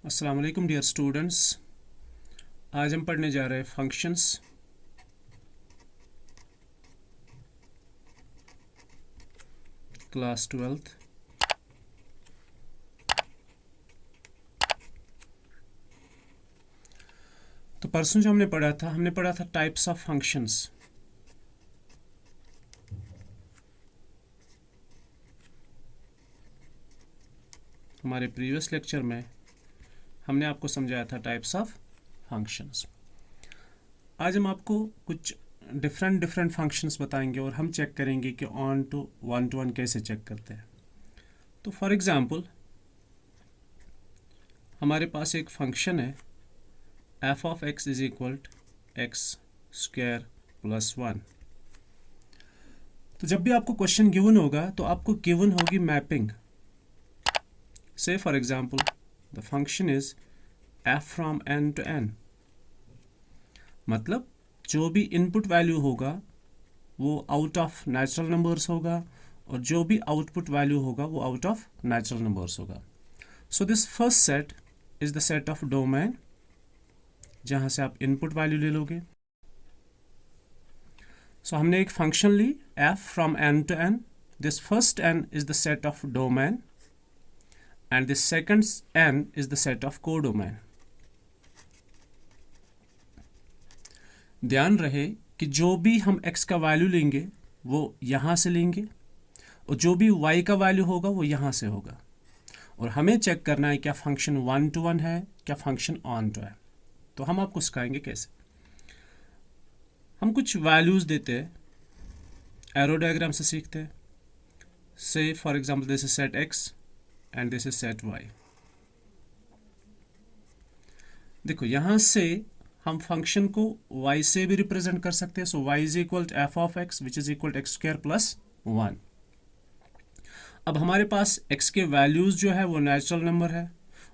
अस्सलाम वालेकुम dear students. आज हम पढ़ने जा रहे हैं फंक्शंस। Class 12th। तो परसों जो हमने पढ़ा था टाइप्स ऑफ फंक्शंस। हमारे प्रीवियस लेक्चर में हमने आपको समझाया था टाइप्स ऑफ फंक्शंस। आज हम आपको कुछ डिफरेंट फंक्शंस बताएंगे और हम चेक करेंगे कि वन टू वन कैसे चेक करते हैं। तो फॉर एग्जांपल हमारे पास एक फंक्शन है f of x is equal x square plus 1। तो जब भी आपको क्वेश्चन गिवन होगा तो आपको गिवन होगी mapping. Say for example the function is f from n to n, मतलब जो भी इनपुट वैल्यू होगा वो आउट ऑफ नेचुरल नंबर्स होगा और जो भी आउटपुट वैल्यू होगा वो आउट ऑफ नेचुरल नंबर्स होगा। So this first set is the set of domain, जहां से आप इनपुट वैल्यू ले लोगे। सो हमने एक फंक्शन ली f from n to n। This first n is the set of domain and the second n is the set of codomain। ध्यान रहे कि जो भी हम x का वैल्यू लेंगे वो यहां से लेंगे और जो भी y का वैल्यू होगा वो यहां से होगा, और हमें चेक करना है क्या फंक्शन 1 to 1 है, क्या फंक्शन ऑन टू है। तो हम आपको सिखाएंगे कैसे। हम कुछ वैल्यूज देते हैं, एरो डायग्राम से सीखते हैं। Say for example this is set x and this is set y। देखो यहां से हम फंक्शन को y से भी रिप्रेजेंट कर सकते हैं। So y is equal to f of x which is equal to x square plus 1। अब हमारे पास x के वैल्यूज जो है वो नेचुरल नंबर है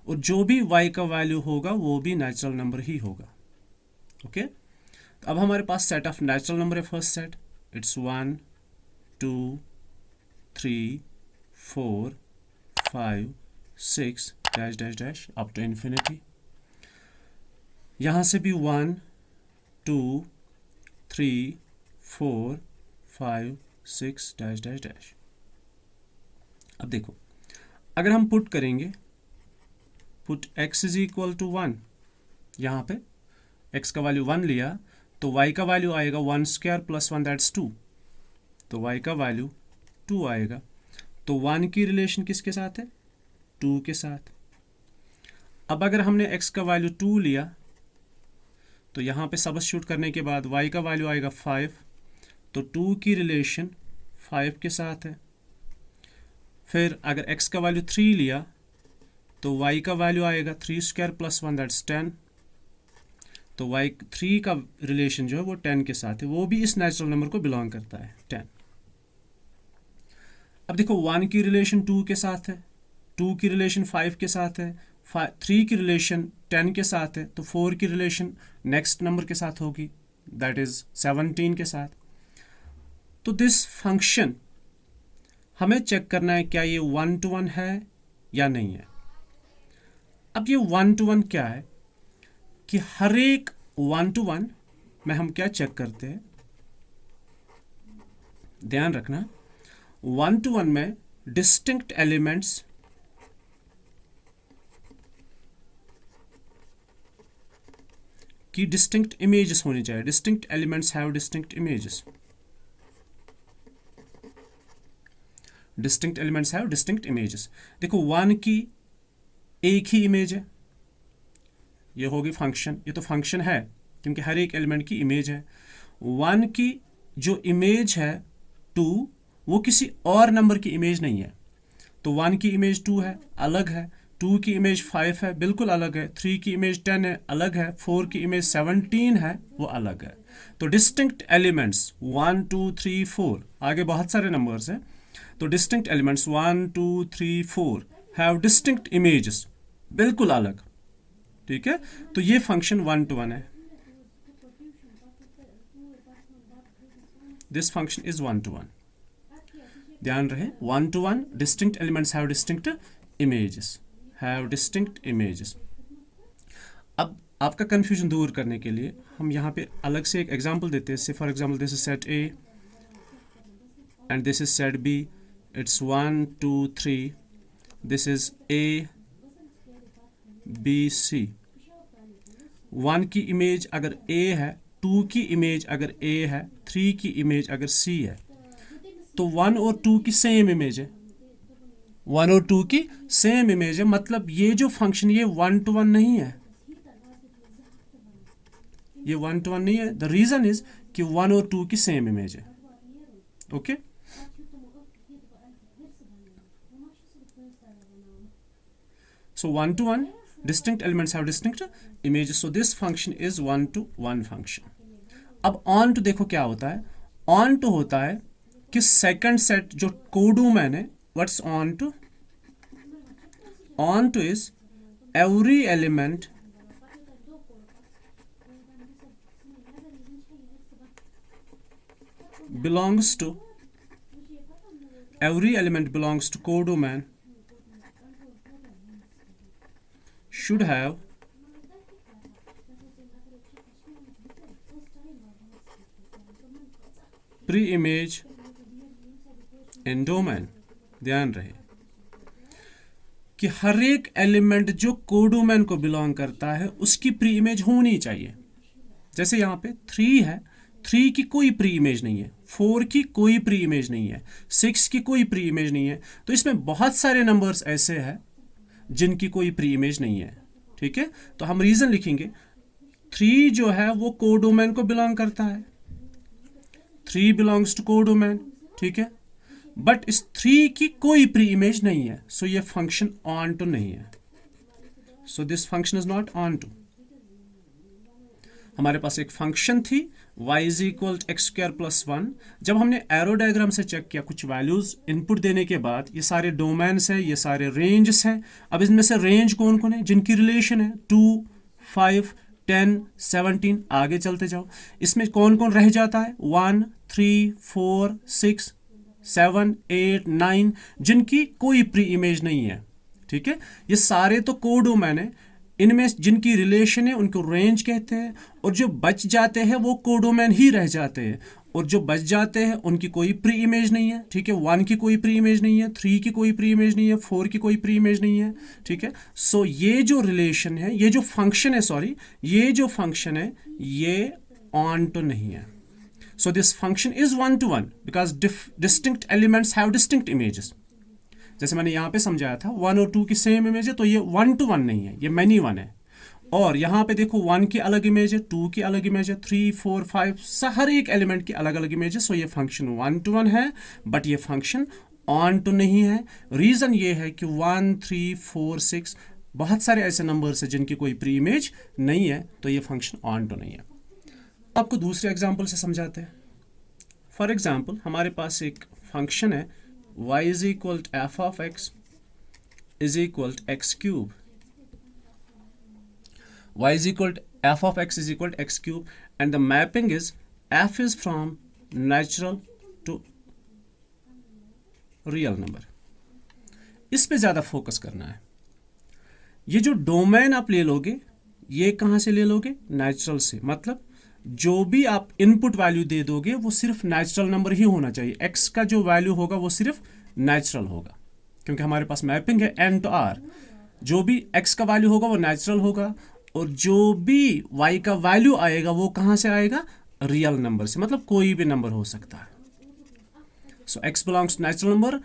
और जो भी y का वैल्यू होगा वो भी नेचुरल नंबर ही होगा। ओके, अब हमारे पास सेट ऑफ नेचुरल नंबर है। First set it's 1 2 3 4 5 6 dash dash dash up to infinity. यहां से भी 1 2 3 4 5 6 डैश डैश डैश। अब देखो अगर हम पुट करेंगे, put x is equal to 1, यहां पे x का वैल्यू 1 लिया तो y का वैल्यू आएगा 1 स्क्वायर प्लस 1 दैट्स 2, तो y का वैल्यू 2 आएगा। तो 1 की रिलेशन किसके साथ है, 2 के साथ। अब अगर हमने x का वैल्यू 2 लिया तो यहां पे सब्स्टिट्यूट करने के बाद y का वैल्यू आएगा 5, तो 2 की रिलेशन 5 के साथ है। फिर अगर x का वैल्यू 3 लिया तो y का वैल्यू आएगा 3 स्क्वायर प्लस 1 दैट्स 10, तो y 3 का रिलेशन जो है वो 10 के साथ है, वो भी इस नेचुरल नंबर को बिलोंग करता है 10। अब देखो 1 की रिलेशन 2 के साथ है, 2 की रिलेशन 5 के साथ है, 3 की रिलेशन 10 के साथ है, तो 4 की रिलेशन नेक्स्ट नंबर के साथ होगी दैट इज 17 के साथ। तो दिस फंक्शन हमें चेक करना है क्या ये 1 to 1 है या नहीं है। अब ये 1 to 1 क्या है कि हर एक 1 to 1 में हम क्या चेक करते हैं, ध्यान रखना 1 to 1 में डिस्टिंक्ट एलिमेंट्स की डिस्टिंक्ट इमेजेस होनी चाहिए। Distinct elements have distinct images. Distinct elements have distinct images. देखो 1 की एक ही इमेज है, ये होगी फंक्शन, ये तो फंक्शन है क्योंकि हर एक एलिमेंट की इमेज है। 1 की जो इमेज है 2, वो किसी और नंबर की इमेज नहीं है। तो 1 की इमेज 2 है, अलग है। 2 की इमेज 5 है, बिल्कुल अलग है। 3 की इमेज 10 है, अलग है। 4 की इमेज 17 है, वो अलग है। तो डिस्टिंक्ट एलिमेंट्स 1 2 3 4, आगे बहुत सारे नंबर्स हैं, तो distinct elements 1 2 3 4 have distinct images, बिल्कुल अलग। ठीक है, तो ये फंक्शन 1 to 1 है। This function is 1 to 1। ध्यान रहे 1 to 1 distinct elements have distinct images, have distinct images. अब आपका कन्फ्यूजन दूर करने के लिए हम यहाँ पे अलग से एक एग्जांपल देते हैं। Say for example this is set A and this is set B, it's 1 2 3, this is A B C. 1 की इमेज अगर ए है, 2 की इमेज अगर ए है, 3 की इमेज अगर सी है, तो 1 और 2 की सेम इमेज है। 1 और 2 की सेम इमेज है, मतलब ये जो फंक्शन ये 1 to 1 नहीं है, ये 1 to 1 नहीं है। द रीजन इज कि 1 और 2 की सेम इमेज है। Okay, so 1 to 1 distinct elements have distinct images, so this function is 1 to 1 function. अब on to देखो क्या होता है। on to होता है कि सेकंड सेट जो कोडू मैंने, what's on to? on to is every element belongs to codomain should have pre-image in domain। ध्यान रहे कि हर एक एलिमेंट जो कोडोमेन को बिलोंग करता है उसकी प्री इमेज होनी चाहिए। जैसे यहाँ पे 3 है, 3 की कोई प्री इमेज नहीं है, 4 की कोई प्री इमेज नहीं है, 6 की कोई प्री इमेज नहीं है। तो इसमें बहुत सारे नंबर्स ऐसे हैं जिनकी कोई प्री इमेज नहीं है। ठीक है, तो हम रीजन लिखेंगे 3 जो है वो कोडोमेन को बिलोंग करता है, 3 बिलोंग्स टू कोडोमेन। ठीक है, बट इस 3 की कोई प्री इमेज नहीं है, सो ये फंक्शन ऑन टू नहीं है। So this function is not onto. हमारे पास एक फंक्शन थी y is equal x square plus 1। जब हमने एरो डायग्राम से चेक किया, कुछ वैल्यूज इनपुट देने के बाद, ये सारे डोमेन्स हैं, ये सारे रेंजेस हैं। अब इसमें से रेंज कौन कौन है जिनकी रिलेशन है 2 5 10 17, आगे चलते जाओ। इसमें कौन कौन रह जाता है 1 3 4 6 7 8 9, जिनकी कोई प्री इमेज नहीं है। ठीक है, ये सारे तो कोडोमेन है, इनमें जिनकी रिलेशन है उनको रेंज कहते हैं, और जो बच जाते हैं वो कोडोमेन ही रह जाते हैं, और जो बच जाते हैं उनकी कोई प्री इमेज नहीं है। ठीक है, 1 की कोई प्री इमेज नहीं है, 3 की कोई प्री इमेज नहीं है, 4 की कोई प्री इमेज नहीं है। ठीक है, सो ये जो रिलेशन है, ये जो फंक्शन है, सॉरी, ये जो फंक्शन है ये ऑन टू नहीं है। So this function is 1 to 1 because distinct elements have distinct images। जैसे मैंने यहाँ पे समझाया था 1 और 2 की सेम इमेज है, तो ये 1 to 1 नहीं है, ये many 1 है। और यहाँ पे देखो 1 की अलग इमेज है, 2 की अलग इमेज है, 3 4 5 हर एक एलिमेंट की अलग अलग इमेज है। सो ये फंक्शन 1 to 1 है, बट ये फंक्शन ऑन टू नहीं है। रीजन ये है कि 1 3 4 6 बहुत सारे ऐसे नंबर्स हैं जिनकी कोई प्री इमेज नहीं है, तो ये फंक्शन ऑन टू नहीं है। आपको दूसरे एग्जाम्पल से समझाते हैं। फॉर एग्जाम्पल हमारे पास एक फंक्शन है y is equal F of x is equal x cube. y is equal to f of x is equal to x cube, and the mapping is f is from natural to real number। इस पे ज़्यादा focus करना है। ये जो domain आप ले लोगे, ये कहाँ से ले लोगे? नेचुरल से। मतलब जो भी आप इनपुट वैल्यू दे दोगे वो सिर्फ नेचुरल नंबर ही होना चाहिए। x का जो वैल्यू होगा वो सिर्फ नेचुरल होगा, क्योंकि हमारे पास मैपिंग है n to r। जो भी x का वैल्यू होगा वो नेचुरल होगा, और जो भी y का वैल्यू आएगा वो कहाँ से आएगा? रियल नंबर से, मतलब कोई भी नंबर हो सकता है। So x belongs to natural number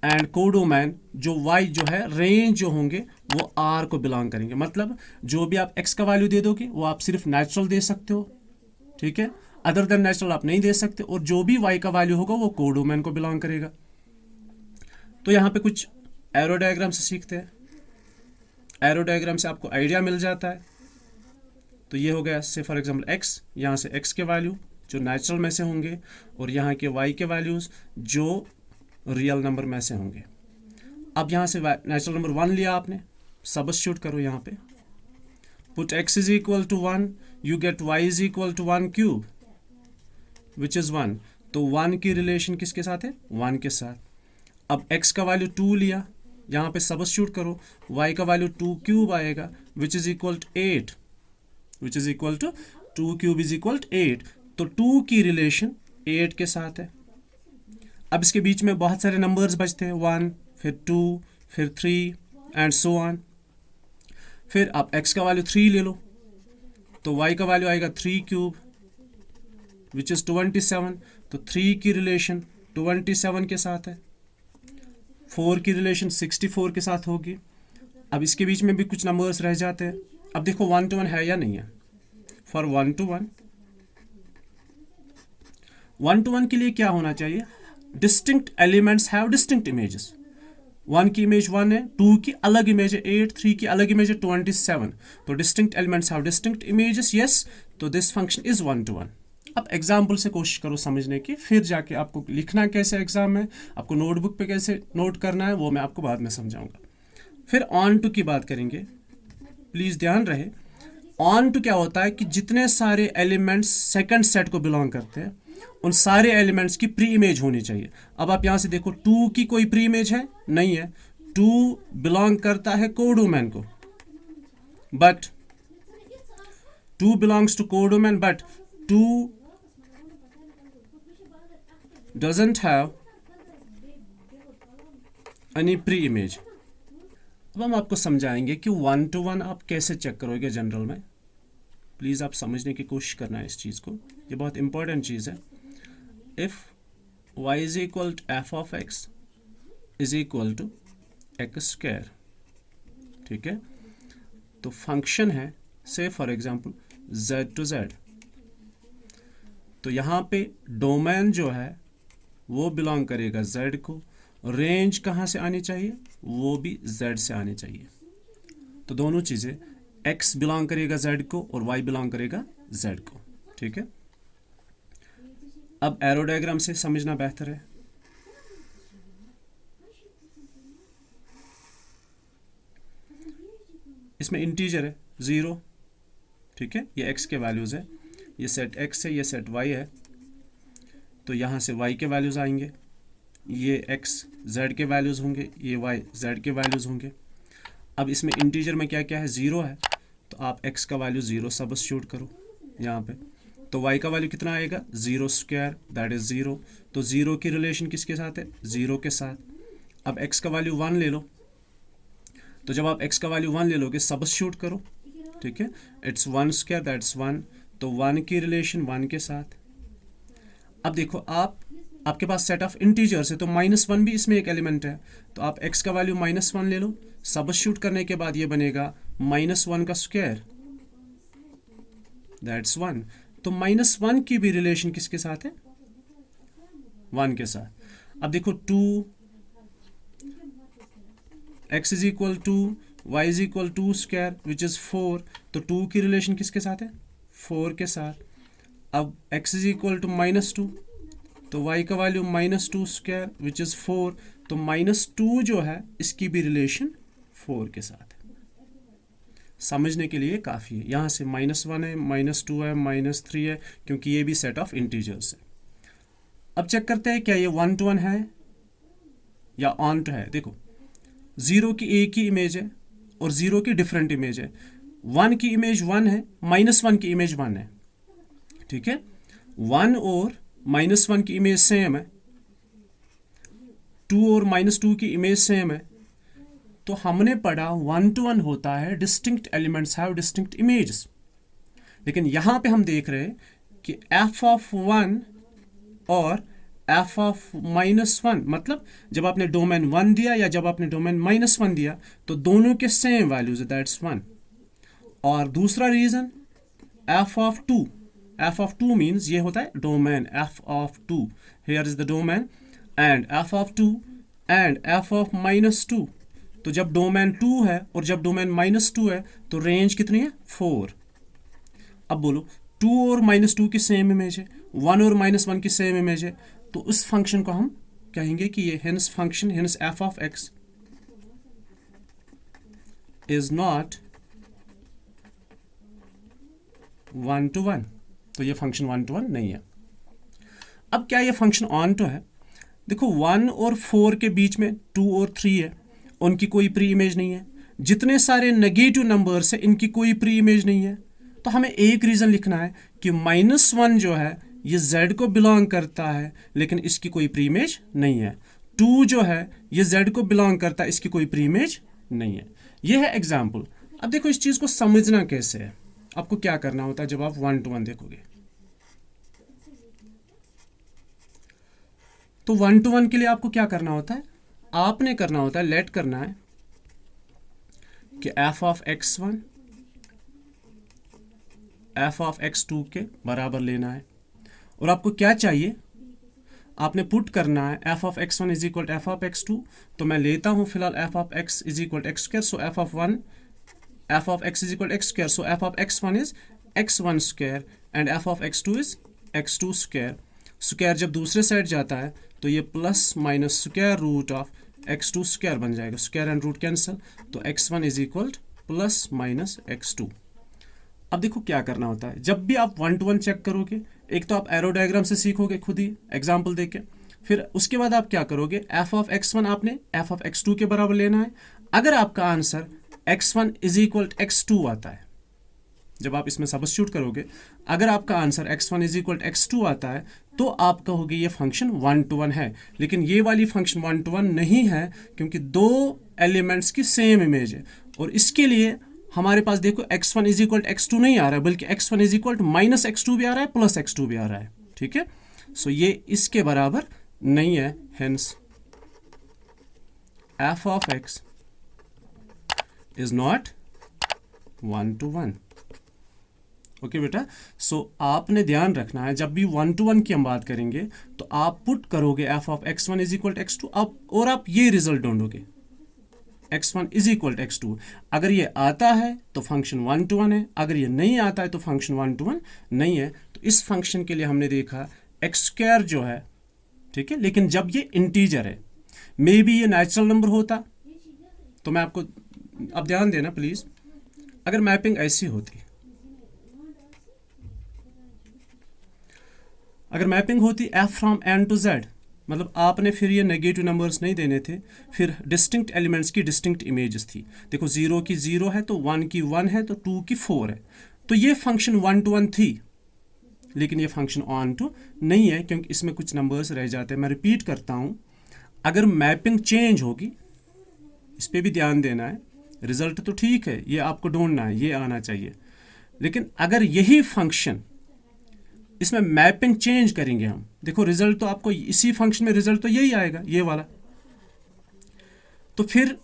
and codomain जो y जो है रेंज जो होंगे वो r को बिलोंग करेंगे। मतलब जो भी आप x का वैल्यू दे दोगे वो आप सिर्फ नेचुरल दे सकते हो, ठीक है, अदर देन नेचुरल आप नहीं दे सकते। और जो भी y का वैल्यू होगा वो कोडोमेन को बिलोंग करेगा। तो यहाँ पे कुछ एरो डायग्राम से सीखते हैं। एरो डायग्राम से आपको आइडिया मिल जाता है। तो ये हो गया से फॉर एग्जांपल x, यहाँ से x के वैल्यू जो नेचुरल में से होंगे, और यहाँ के y के वैल्यूज जो रियल नंबर में से होंगे। अब यहाँ से नेचुरल नंबर 1 लिया आपने, सबस्टिट्यूट करो यहाँ पे, put x is equal to 1, you get y is equal to 1 cube which is 1। तो 1 की रिलेशन किसके साथ है? 1 के साथ। अब x का वैल्यू 2 लिया, यहाँ पे सबस्टिट्यूट करो, y का वैल्यू 2 क्यूब आएगा which is equal to 8। Which is equal to 2 cube is equal to 8। तो 2 की रिलेशन 8 के साथ है। अब इसके बीच में बहुत सारे नंबर्स बचते हैं, 1 फिर 2 फिर 3 एंड सो ऑन। फिर आप x का वैल्यू 3 ले लो तो y का वैल्यू आएगा 3 क्यूब विच इज 27। तो 3 की रिलेशन 27 के साथ है, 4 की रिलेशन 64 के साथ होगी। अब इसके बीच में भी कुछ नंबर्स रह जाते हैं। अब देखो 1 to 1 है या नहीं है। फॉर 1 to 1, 1 to 1 के लिए क्या होना चाहिए, distinct elements have distinct images. 1 की इमेज 1 है, 2 की अलग इमेज है 8, 3 की अलग इमेज है 27। तो distinct elements have distinct images, yes. तो दिस फंक्शन इज 1 to 1। अब एग्जाम्पल से कोशिश करो समझने की, फिर जाके आपको लिखना कैसे एग्जाम में, आपको नोटबुक पे कैसे नोट करना है वो मैं आपको बाद में समझाऊंगा। फिर ऑन टू की बात करेंगे। प्लीज ध्यान रहे, ऑन टू क्या होता है कि जितने सारे एलिमेंट्स सेकंड सेट को बिलोंग करते हैं उन सारे एलिमेंट्स की प्री इमेज होनी चाहिए। अब आप यहां से देखो 2 की कोई प्री इमेज है नहीं है, 2 बिलोंग करता है कोडोमैन को, but 2 belongs to codomain but 2 doesn't have any pre-image। अब हम आपको समझाएंगे कि 1 to 1 आप कैसे चेक करोगे जनरल में। प्लीज आप समझने की कोशिश करना है इस चीज को, ये बहुत इंपॉर्टेंट चीज है। If y is equal to f of x is equal to x square, ठीक है, तो फंक्शन है say for example z to z। तो यहां पे डोमेन जो है वो बिलोंग करेगा z को, रेंज कहाँ से आनी चाहिए, वो भी z से आनी चाहिए। तो दोनों चीज़ें, x बिलोंग करेगा z को और y बिलोंग करेगा z को, ठीक है। अब एरो डायग्राम से समझना बेहतर है। इसमें इंटीजर है 0, ठीक है, ये x के वैल्यूज है, ये सेट x है, ये सेट y है। तो यहाँ से y के वैल्यूज़ आएंगे, ये x z के वैल्यूज़ होंगे, ये y z के वैल्यूज़ होंगे। अब इसमें इंटीजर में क्या क्या है, 0 है, तो आप x का वैल्यू 0 सब्स्टिट्यूट करो यहाँ पे। तो y का वैल्यू कितना आएगा, 0 स्क्वायर दैट इज़ 0। तो 0 की रिलेशन किसके साथ है, 0 के साथ। अब x का वैल्यू 1 ले लो, तो जब आप x का वैल्यू 1 ले लोगे सब्स्टिट्यूट करो, ठीक है, इट्स 1 स्क्वायर दैट्स 1। तो 1 की रिलेशन 1 के साथ। अब देखो आपके पास सेट ऑफ इंटीजर्स है, तो -1 भी इसमें एक एलिमेंट है, तो आप x का वैल्यू -1 ले लो, सब्स्टिट्यूट करने के बाद ये बनेगा -1 का स्क्वायर दैट्स 1। तो -1 की भी रिलेशन किसके साथ है, 1 के साथ। अब देखो 2 x is equal to y is equal 2 square which is 4। तो 2 की रिलेशन किसके साथ है, 4 के साथ। अब x इज इक्वल टू -2, तो y का वैल्यू -2 स्क्वायर विच इज़ 4। तो -2 जो है इसकी भी रिलेशन 4 के साथ है। समझने के लिए काफ़ी है, यहाँ से -1 है, -2 है, -3 है, क्योंकि ये भी सेट ऑफ इंटीजर्स है। अब चेक करते हैं क्या ये 1 to 1 है या ऑन टू है। देखो 0 की एक ही इमेज है और 0 की डिफरेंट इमेज है। 1 की इमेज 1 है, -1 की इमेज 1 है, ठीक है। 1 और -1 की इमेज सेम है, 2 और -2 की इमेज सेम है। तो हमने पढ़ा 1 to 1 होता है distinct elements have distinct images. लेकिन यहां पे हम देख रहे हैं कि f of 1 और f of -1, मतलब जब आपने डोमेन 1 दिया या जब आपने डोमेन -1 दिया तो दोनों के सेम वैल्यूज है, दैट्स 1। और दूसरा reason f of 2, f of 2 means ये होता है domain f of 2, here is the domain, and f of 2 and f of -2। तो जब डोमेन 2 है और जब डोमेन -2 है तो रेंज कितनी है, 4। अब बोलो 2 और -2 की सेम इमेज है, 1 और -1 की सेम इमेज है, तो उस फंक्शन को हम कहेंगे कि ये hence function, hence f of x is not 1 to 1। तो ये फंक्शन 1 to 1 नहीं है। अब क्या ये फंक्शन ऑन टू है, देखो 1 और 4 के बीच में 2 और 3 है, उनकी कोई प्री इमेज नहीं है। जितने सारे नेगेटिव नंबर्स है इनकी कोई प्री इमेज नहीं है। तो हमें एक रीज़न लिखना है कि -1 जो है ये z को बिलोंग करता है लेकिन इसकी कोई प्रीइमेज नहीं है। 2 जो है ये z को बिलोंग करता है, इसकी कोई प्रीइमेज नहीं है। ये है एग्जाम्पल। अब देखो इस चीज़ को समझना कैसे है। आपको क्या करना होता है जब आप 1 to 1 देखोगे, तो 1 to 1 के लिए आपको क्या करना होता है, आपने करना होता है, लेट करना है कि f of x1 f of x2 के बराबर लेना है। और आपको क्या चाहिए, आपने पुट करना है f of x1 is equal f of x2। तो मैं लेता हूं फिलहाल f of x is equal x square, so f of x is equal x square, so f of x1 is x1 square and f of x2 is x2 square. Square जब दूसरे side जाता है तो ये plus minus square root of x2 square बन जाएगा, square and root cancel, तो x1 is equal plus minus x2। अब देखो क्या करना होता है, जब भी आप 1 to 1 चेक करोगे, एक तो आप एरो डायग्राम से सीखोगे खुद ही एग्जाम्पल देके, फिर उसके बाद आप क्या करोगे, f of x1 आपने f of x2 के बराबर लेना है। अगर आपका answer x1 is equal x2 आता है, जब आप इसमें सब्स्टिट्यूट करोगे, अगर आपका answer x1 is equal x2 आता है तो आप कहोगे ये फंक्शन 1 to 1 है। लेकिन ये वाली फंक्शन 1 to 1 नहीं है क्योंकि दो एलिमेंट्स की सेम इमेज है। और इसके लिए हमारे पास देखो x1 इज इक्वल x2 नहीं आ रहा है, बल्कि x1 is equal minus x2 भी आ रहा है, प्लस x2 भी आ रहा है। ठीक है, सो ये इसके बराबर नहीं है, hence f of x is not 1 to 1। Okay बेटा, सो आपने ध्यान रखना है जब भी 1 to 1 की हम बात करेंगे तो आप पुट करोगे f of x1 is equal x2 और आप ये result ढूंढोगे x1 is equal x2। अगर ये आता है तो फंक्शन 1 to 1 है, अगर ये नहीं आता है तो फंक्शन 1 to 1 नहीं है। तो इस फंक्शन के लिए हमने देखा x स्क्वायर जो है, ठीक है, लेकिन जब ये इंटीजर है, मे बी ये नेचुरल नंबर होता तो मैं आपको, अब ध्यान देना प्लीज, अगर मैपिंग ऐसी होती, अगर मैपिंग होती f from n to z, मतलब आपने फिर ये नेगेटिव नंबर्स नहीं देने थे, फिर डिस्टिंक्ट एलिमेंट्स की डिस्टिंक्ट इमेजेस थी। देखो 0 की 0 है तो 1 की 1 है तो 2 की 4 है, तो ये फंक्शन 1 to 1 थी। लेकिन ये फंक्शन ऑन टू नहीं है क्योंकि इसमें कुछ नंबर्स रह जाते हैं। मैं रिपीट करता हूं, अगर मैपिंग चेंज होगी, इस पर भी ध्यान देना है, रिजल्ट तो ठीक है, ये आपको ढूंढना है, ये आना चाहिए, लेकिन अगर यही फंक्शन, इसमें मैपिंग चेंज करेंगे हम, देखो रिजल्ट तो आपको इसी फंक्शन में रिजल्ट तो यही आएगा, ये वाला, तो फिर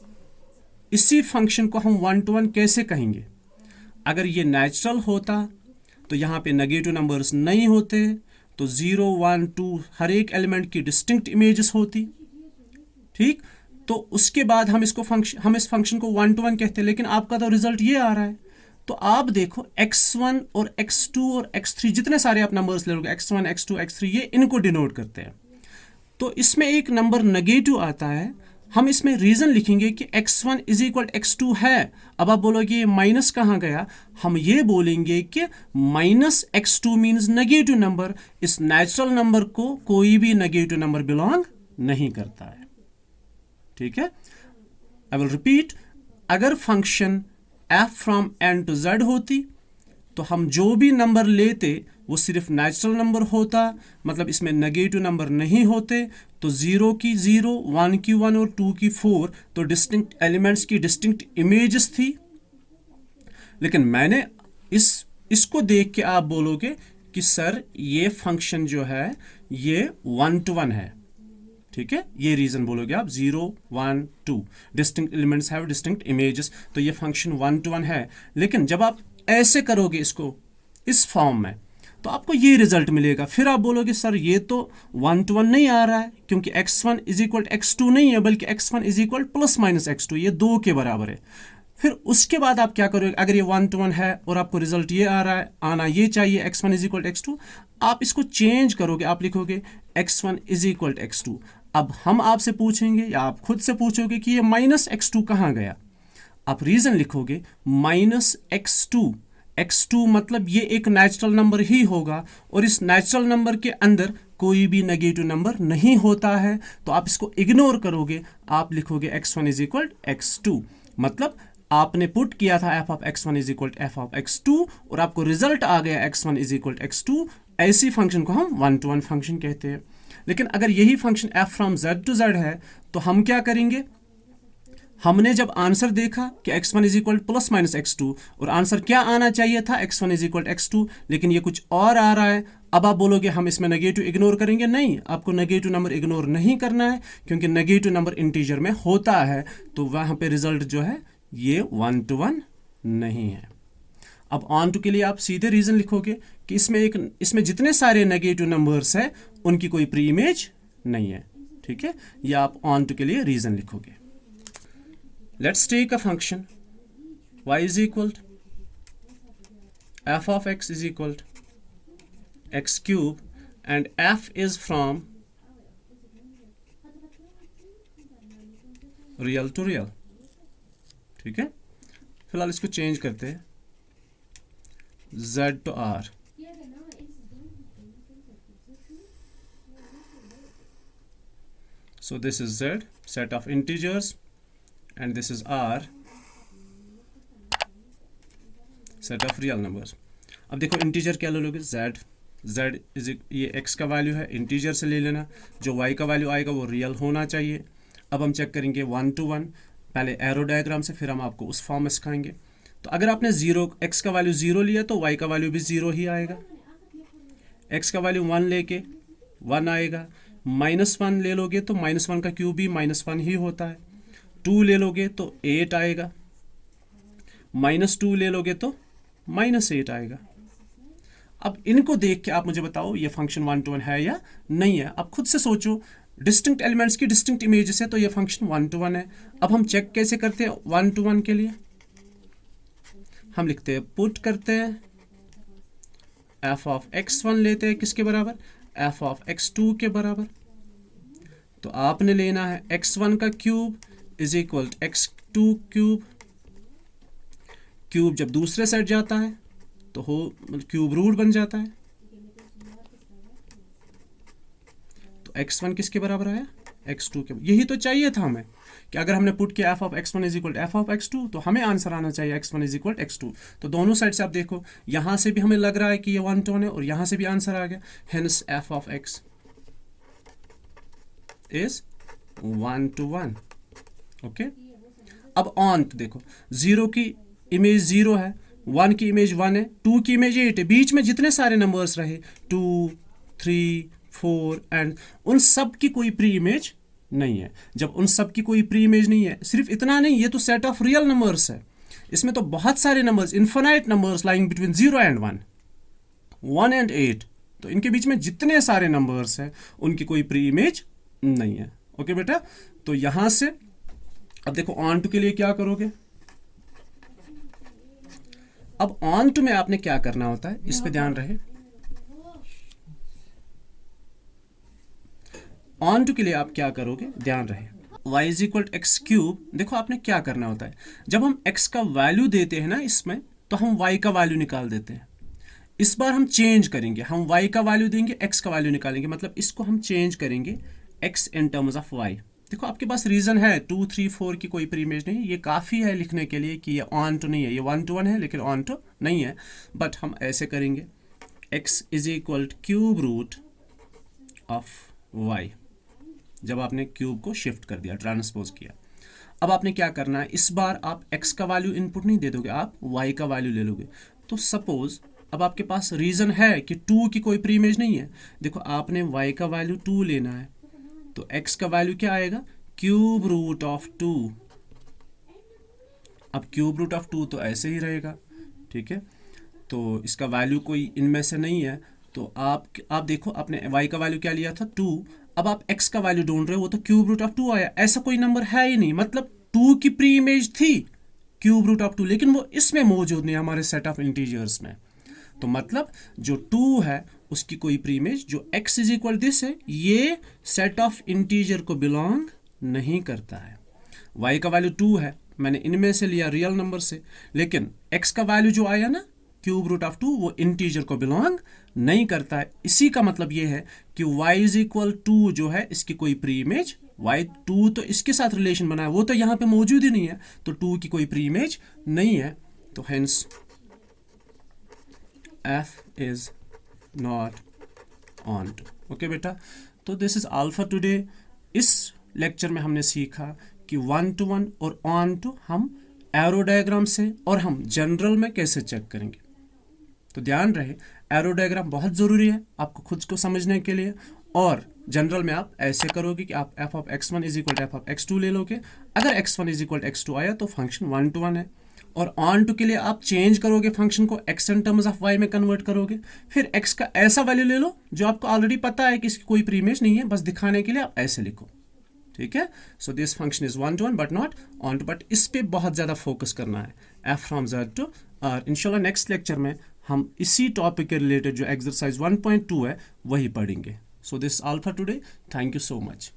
इसी फंक्शन को हम 1 to 1 कैसे कहेंगे। अगर ये नेचुरल होता तो यहाँ पे नेगेटिव नंबर्स नहीं होते, तो 0 1 2 हर एक एलिमेंट की डिस्टिंक्ट इमेजेस होती, ठीक, तो उसके बाद हम इस फंक्शन को 1 to 1 कहते हैं। लेकिन आपका तो रिजल्ट ये आ रहा है, तो आप देखो x1 और x2 और x3 जितने सारे आप नंबर्स ले लोगे, x1 x2 x3, ये इनको डिनोट करते हैं। तो इसमें एक नंबर नेगेटिव आता है, हम इसमें रीजन लिखेंगे कि x1 इज इक्वल x2 है। अब आप बोलोगे ये माइनस कहाँ गया, हम ये बोलेंगे कि minus x2 means negative number. इस नेचुरल नंबर को कोई भी नेगेटिव नंबर बिलोंग नहीं करता है, ठीक है। आई विल रिपीट, अगर function f from n to z होती तो हम जो भी नंबर लेते वो सिर्फ नेचुरल नंबर होता, मतलब इसमें नेगेटिव नंबर नहीं होते, तो 0 की 0, 1 की 1 और 2 की 4 तो डिस्टिंक्ट एलिमेंट्स की डिस्टिंक्ट इमेजेस थी। लेकिन मैंने इसको देख के आप बोलोगे कि सर ये फंक्शन जो है ये 1 to 1 है, ठीक है, ये रीजन बोलोगे आप, 0 1 2 distinct elements have distinct images, तो ये फंक्शन 1 to 1 है। लेकिन जब आप ऐसे करोगे इसको इस फॉर्म में तो आपको ये रिजल्ट मिलेगा। फिर आप बोलोगे सर ये तो 1 to 1 नहीं आ रहा है क्योंकि x1 इज इक्वल x2 नहीं है, बल्कि x1 is equal plus minus x2, ये 2 के बराबर है। फिर उसके बाद आप क्या करोगे, अगर ये 1 to 1 है और आपको रिजल्ट ये आ रहा है, आना ये चाहिए x1 इज इक्वल x2, आप इसको चेंज करोगे, आप लिखोगे x1 इज इक्वल x2। अब हम आपसे पूछेंगे या आप खुद से पूछोगे कि ये माइनस x2 कहाँ गया, आप रीजन लिखोगे माइनस x2 मतलब ये एक नेचुरल नंबर ही होगा और इस नेचुरल नंबर के अंदर कोई भी नेगेटिव नंबर नहीं होता है, तो आप इसको इग्नोर करोगे, आप लिखोगे x1 इज इक्वल x2। मतलब आपने पुट किया था f of x one is equal to f of x two और आपको रिजल्ट आ गया x one is equal to x two, ऐसी फंक्शन को हम वन टू वन फंक्शन कहते हैं। लेकिन अगर यही function f from z to z है तो हम क्या करेंगे, हमने जब आंसर देखा कि x one is equal plus minus x two और आंसर क्या आना चाहिए था x one is equal x two, लेकिन ये कुछ और आ रहा है। अब आप बोलोगे हम इसमें नेगेटिव इग्नोर करेंगे, नहीं, आपको नेगेटिव नंबर इग्नोर नहीं करना है क्योंकि नेगेटिव नंबर इंटीजर में होता है, तो वहाँ पे रिजल्ट जो है ये वन टू वन नहीं है। अब ऑन टू के लिए आप सीधे रीजन लिखोगे कि इसमें जितने सारे नेगेटिव नंबर्स है उनकी कोई प्री इमेज नहीं है, ठीक है, या आप ऑन टू के लिए रीजन लिखोगे। Let's take a function y is equal to f of x is equal to x cube and f is from real to real, ठीक है। फिलहाल इसको चेंज करते हैं z to r, so this is z set of integers and this is r set of real numbers। अब देखो integer क्या ले लोगे, z इज ये x का वैल्यू है, इंटीजर से ले लेना, जो y का वैल्यू आएगा वो रियल होना चाहिए। अब हम चेक करेंगे वन टू वन, पहले एरो डायग्राम से, फिर हम आपको उस फॉर्म में सिखाएंगे। तो अगर आपने जीरो x का वैल्यू जीरो लिया तो y का वैल्यू भी जीरो ही आएगा, x का वैल्यू वन लेके वन आएगा, माइनस वन ले लोगे तो माइनस वन का क्यूब भी माइनस वन ही होता है, टू ले लोगे तो 8 आएगा, माइनस टू ले लोगे तो माइनस 8 आएगा। अब इनको देख के आप मुझे बताओ ये फंक्शन वन टू वन है या नहीं है। अब खुद से सोचो, डिस्टिंक्ट एलिमेंट्स की डिस्टिंक्ट इमेजेस है तो ये फंक्शन वन टू वन है। अब हम चेक कैसे करते हैं वन टू वन के लिए, हम लिखते हैं पुट करते हैं एफ ऑफ एक्स वन लेते हैं किसके बराबर, एफ ऑफ एक्स टू के बराबर। तो आपने लेना है एक्स वन का cube is equal to x two cube, cube जब दूसरे साइड जाता है तो हो क्यूब रूट बन जाता है, तो x1 किसके बराबर आया, x2 के। यही तो चाहिए था हमें कि अगर हमने पुट किया F of x1 is equal F of x2 तो हमें आंसर आना चाहिए x1 इज इक्वल x2। तो दोनों साइड से आप देखो, यहां से भी हमें लग रहा है कि ये वन टू वन है और यहां से भी आंसर आ गया, hence F of x is one two one, okay. अब ऑन देखो, जीरो की इमेज जीरो है, वन की इमेज वन है, टू की इमेज 8 है, बीच में जितने सारे नंबर्स रहे 2 3 4 एंड उन सब की कोई प्री इमेज नहीं है। जब उन सब की कोई प्री इमेज नहीं है, सिर्फ इतना नहीं, ये तो सेट ऑफ रियल नंबर्स है, इसमें तो बहुत सारे numbers, infinite numbers lying between 0 and 1, 1 and 8, तो इनके बीच में जितने सारे नंबर्स हैं उनकी कोई प्री इमेज नहीं है, ओके बेटा। तो यहां से अब देखो ऑन टू के लिए क्या करोगे, अब ऑन टू में आपने क्या करना होता है इस पे ध्यान रहे। ऑन टू के लिए आप क्या करोगे, ध्यान रहे, y is equal to x cube. देखो आपने क्या करना होता है, जब हम x का वैल्यू देते हैं ना इसमें, तो हम y का वैल्यू निकाल देते हैं। इस बार हम चेंज करेंगे, हम y का वैल्यू देंगे, x का वैल्यू निकालेंगे, मतलब इसको हम चेंज करेंगे x in terms of y। देखो आपके पास रीजन है, 2 3 4 की कोई प्री इमेज नहीं, ये काफ़ी है लिखने के लिए कि ये ऑन टू नहीं है, ये वन टू वन है लेकिन ऑन टू नहीं है। बट हम ऐसे करेंगे, x is equal to cube root of y, जब आपने क्यूब को शिफ्ट कर दिया, ट्रांसपोज किया। अब आपने क्या करना है, इस बार आप x का वैल्यू इनपुट नहीं दे दोगे, आप y का वैल्यू ले लोगे। तो सपोज अब आपके पास रीजन है कि 2 की कोई प्री इमेज नहीं है, देखो आपने y का वैल्यू 2 लेना है, तो x का वैल्यू क्या आएगा, क्यूब रूट ऑफ 2। अब क्यूब रूट ऑफ 2 तो ऐसे ही रहेगा, ठीक है, तो इसका वैल्यू कोई इनमें से नहीं है। तो आप देखो आपने y का वैल्यू क्या लिया था 2, अब आप x का वैल्यू ढूंढ रहे हो, वो तो क्यूब रूट ऑफ 2 आया, ऐसा कोई नंबर है ही नहीं, मतलब 2 की प्री इमेज थी क्यूब रूट ऑफ 2, लेकिन वो इसमें मौजूद नहीं हमारे सेट ऑफ इंटीजर्स में। तो मतलब जो 2 है उसकी कोई प्री इमेज, जो x इज इक्वल दिस है, ये सेट ऑफ इंटीजर को बिलोंग नहीं करता है। y का वैल्यू 2 है, मैंने इनमें से लिया रियल नंबर से, लेकिन x का वैल्यू जो आया ना क्यूब रूट ऑफ 2 वो इंटीजर को बिलोंग नहीं करता है। इसी का मतलब ये है कि y इज इक्वल 2 जो है इसकी कोई प्री इमेज y2 तो इसके साथ रिलेशन बना है, वो तो यहाँ पे मौजूद ही नहीं है, तो 2 की कोई प्री इमेज नहीं है, तो hence f is not onto. Okay बेटा, तो this is all for today. इस लेक्चर में हमने सीखा कि 1 to 1 और ऑन टू हम एरो डायग्राम से और हम जनरल में कैसे चेक करेंगे। तो ध्यान रहे एरो डायग्राम बहुत ज़रूरी है आपको खुद को समझने के लिए, और जनरल में आप ऐसे करोगे कि आप f of x1 is equal to f of x2 ले लोगे। अगर x1 is equal to x2 आया तो फंक्शन 1 to 1 है, और ऑन टू के लिए आप चेंज करोगे फंक्शन को, x in terms of y में कन्वर्ट करोगे, फिर x का ऐसा वैल्यू ले लो जो आपको ऑलरेडी पता है कि इसकी कोई प्री इमेज नहीं है, बस दिखाने के लिए आप ऐसे लिखो। ठीक है, so this function is 1 to 1 but not onto, but इस पे बहुत ज़्यादा फोकस करना है, f from z to r। इंशाल्लाह नेक्स्ट लेक्चर में हम इसी टॉपिक के रिलेटेड जो एक्सरसाइज 1.2 है वही पढ़ेंगे। So this all for today, thank you so much.